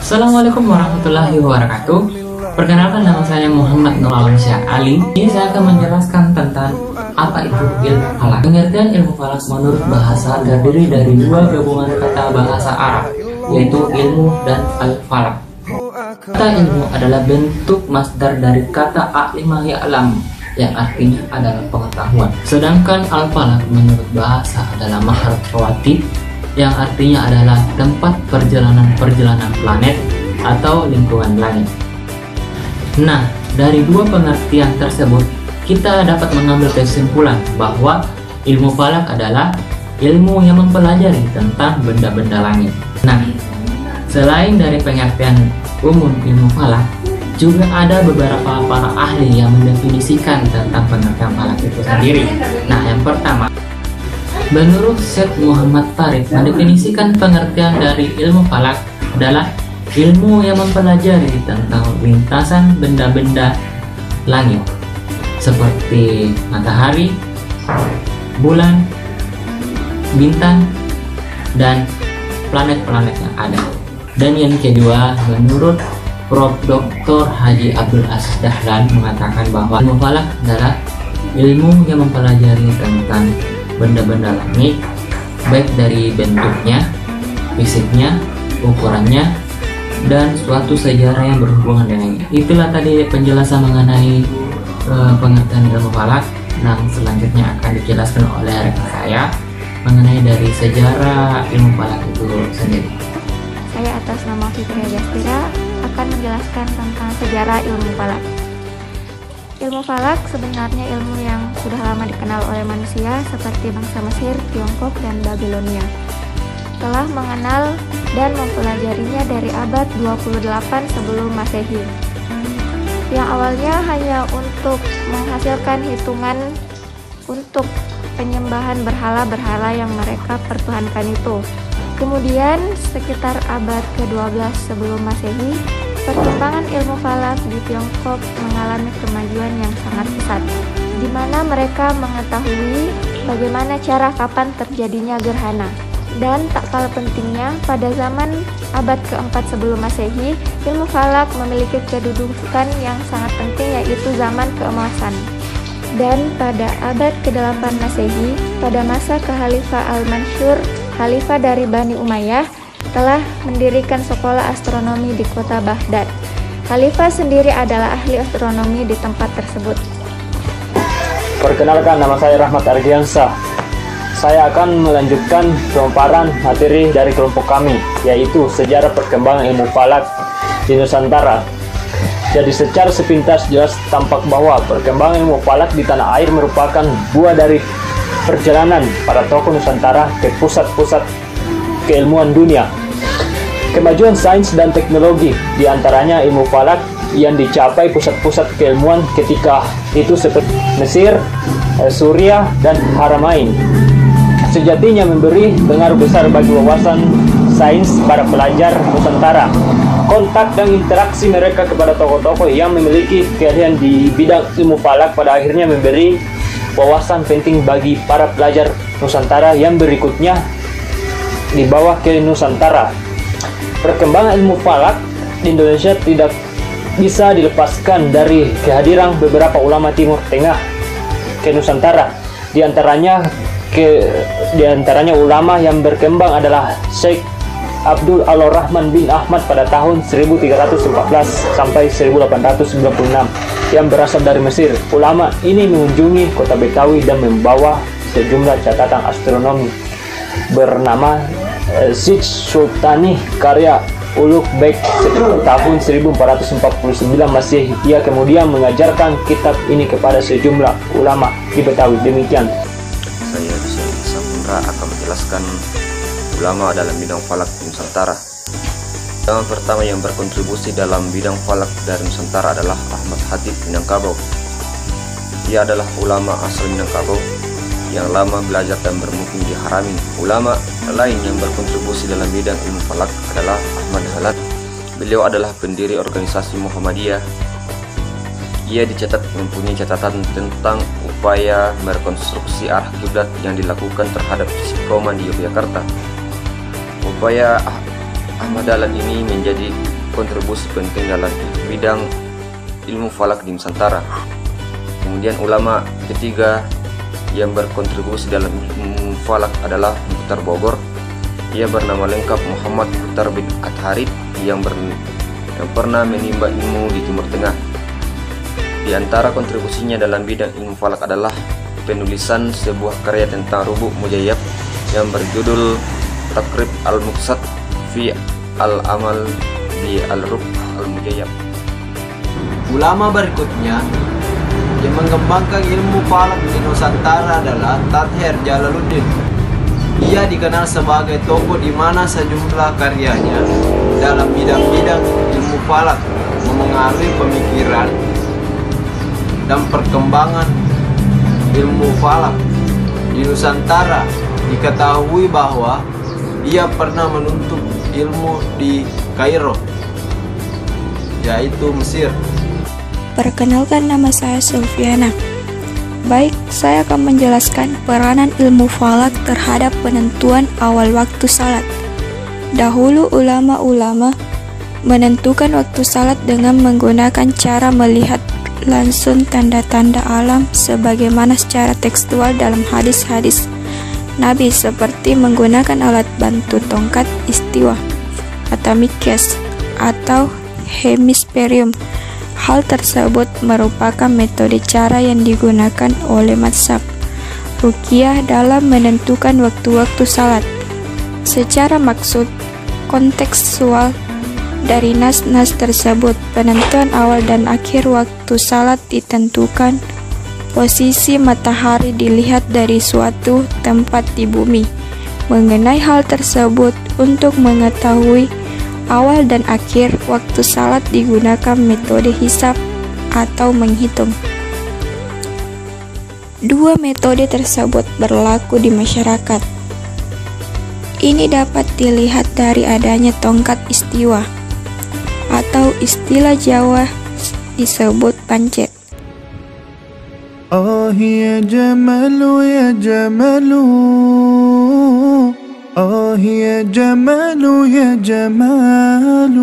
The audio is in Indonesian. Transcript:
Assalamualaikum warahmatullahi wabarakatuh. Perkenalkan, nama saya Muhammad Nur Alamsyah Ali. Ini saya akan menjelaskan tentang apa itu ilmu falak. Pengertian ilmu falak menurut bahasa terdiri dari dua gabungan kata bahasa Arab, yaitu ilmu dan al-falak. Kata ilmu adalah bentuk masdar dari kata a'lima ya'lam, yang artinya adalah pengetahuan. Sedangkan al-falak menurut bahasa adalah makhraj rawatib, yang artinya adalah tempat perjalanan planet atau lingkungan langit. Nah, dari dua pengertian tersebut, kita dapat mengambil kesimpulan bahwa ilmu falak adalah ilmu yang mempelajari tentang benda-benda langit. Nah, selain dari pengertian umum ilmu falak, juga ada beberapa para ahli yang mendefinisikan tentang pengertian falak itu sendiri. Nah, yang pertama, menurut Syekh Muhammad Farid, mendefinisikan pengertian dari ilmu falak adalah ilmu yang mempelajari tentang lintasan benda-benda langit seperti matahari, bulan, bintang, dan planet-planet yang ada. Dan yang kedua, menurut Prof. Dr. Haji Abdul Aziz Dahlan mengatakan bahwa ilmu falak adalah ilmu yang mempelajari tentang benda-benda langit, baik dari bentuknya, fisiknya, ukurannya, dan suatu sejarah yang berhubungan dengannya. Itulah tadi penjelasan mengenai pengertian ilmu falak. Nah, selanjutnya akan dijelaskan oleh rekan saya mengenai dari sejarah ilmu falak itu sendiri. Saya atas nama Fitri Agastira akan menjelaskan tentang sejarah ilmu falak. Ilmu falak sebenarnya ilmu yang sudah lama dikenal oleh manusia seperti bangsa Mesir, Tiongkok, dan Babilonia. Telah mengenal dan mempelajarinya dari abad 28 sebelum Masehi. Yang awalnya hanya untuk menghasilkan hitungan untuk penyembahan berhala-berhala yang mereka pertuhankan itu. Kemudian sekitar abad ke-12 sebelum Masehi, perkembangan ilmu falak di Tiongkok mengalami kemajuan yang sangat pesat, di mana mereka mengetahui bagaimana cara kapan terjadinya gerhana. Dan tak kalah pentingnya, pada zaman abad ke-4 sebelum Masehi, ilmu falak memiliki kedudukan yang sangat penting, yaitu zaman keemasan. Dan pada abad ke-8 Masehi, pada masa Khalifah Al-Mansur, Khalifah dari Bani Umayyah, telah mendirikan sekolah astronomi di kota Baghdad. Khalifah sendiri adalah ahli astronomi di tempat tersebut. Perkenalkan, nama saya Rahmat Ardiansyah. Saya akan melanjutkan pemaparan materi dari kelompok kami, yaitu sejarah perkembangan ilmu falak di Nusantara. Jadi secara sepintas jelas tampak bahwa perkembangan ilmu falak di tanah air merupakan buah dari perjalanan para tokoh Nusantara ke pusat-pusat keilmuan dunia. Kemajuan sains dan teknologi, diantaranya ilmu falak yang dicapai pusat-pusat keilmuan ketika itu seperti Mesir, Suriah, dan Haramain, sejatinya memberi pengaruh besar bagi wawasan sains para pelajar Nusantara. Kontak dan interaksi mereka kepada tokoh-tokoh yang memiliki keahlian di bidang ilmu falak pada akhirnya memberi wawasan penting bagi para pelajar Nusantara yang berikutnya di bawah ke Nusantara. Perkembangan ilmu falak di Indonesia tidak bisa dilepaskan dari kehadiran beberapa ulama Timur Tengah ke Nusantara. Di antaranya ulama yang berkembang adalah Syekh Abdul Rahman bin Ahmad pada tahun 1314 sampai 1896 yang berasal dari Mesir. Ulama ini mengunjungi kota Betawi dan membawa sejumlah catatan astronomi bernama Zich Sultani karya Ulugh Beg tahun 1449 Masehi. Ia kemudian mengajarkan kitab ini kepada sejumlah ulama di Betawi. Demikian. Saya Sapundra akan menjelaskan ulama dalam bidang falak di Nusantara. Yang pertama yang berkontribusi dalam bidang falak dari Nusantara adalah Ahmad Khatib Minangkabau. Ia adalah ulama asal Minangkabau yang lama belajar dan bermukim di Haramin. Ulama lain yang berkontribusi dalam bidang ilmu falak adalah Ahmad Halat. Beliau adalah pendiri organisasi Muhammadiyah. Ia dicatat mempunyai catatan tentang upaya merekonstruksi arah kiblat yang dilakukan terhadap Istiqomah di Yogyakarta. Upaya Ahmad Dahlan ini menjadi berkontribusi penting dalam bidang ilmu falak di Nusantara. Kemudian ulama ketiga yang berkontribusi dalam ilmu falak adalah Mukhtar Bogor. Ia bernama lengkap Muhammad Mukhtar bin Atharid yang pernah menimba ilmu di Timur Tengah. Di antara kontribusinya dalam bidang ilmu falak adalah penulisan sebuah karya tentang rubuk mujayyab yang berjudul Taqrib al-Muqsad fi al-Amal bi al-Rub al-Mujayyab. Ulama berikutnya yang mengembangkan ilmu falak di Nusantara adalah Tathir Jalaluddin. Ia dikenal sebagai tokoh di mana sejumlah karyanya dalam bidang-bidang ilmu falak memengaruhi pemikiran dan perkembangan ilmu falak di Nusantara. Diketahui bahwa ia pernah menuntut ilmu di Kairo, yaitu Mesir. Perkenalkan, nama saya Sulfiana. Baik, saya akan menjelaskan peranan ilmu falak terhadap penentuan awal waktu salat. Dahulu ulama-ulama menentukan waktu salat dengan menggunakan cara melihat langsung tanda-tanda alam sebagaimana secara tekstual dalam hadis-hadis Nabi, seperti menggunakan alat bantu tongkat istiwa atau mikyas atau hemisperium. Hal tersebut merupakan metode cara yang digunakan oleh mazhab Ruqyah dalam menentukan waktu-waktu salat. Secara maksud kontekstual dari nas-nas tersebut, penentuan awal dan akhir waktu salat ditentukan. Posisi matahari dilihat dari suatu tempat di bumi. Mengenai hal tersebut, untuk mengetahui awal dan akhir waktu salat digunakan metode hisab atau menghitung. Dua metode tersebut berlaku di masyarakat. Ini dapat dilihat dari adanya tongkat istiwa atau istilah Jawa disebut pancet. آه يا جمال يا جمال آه يا جمال يا جمال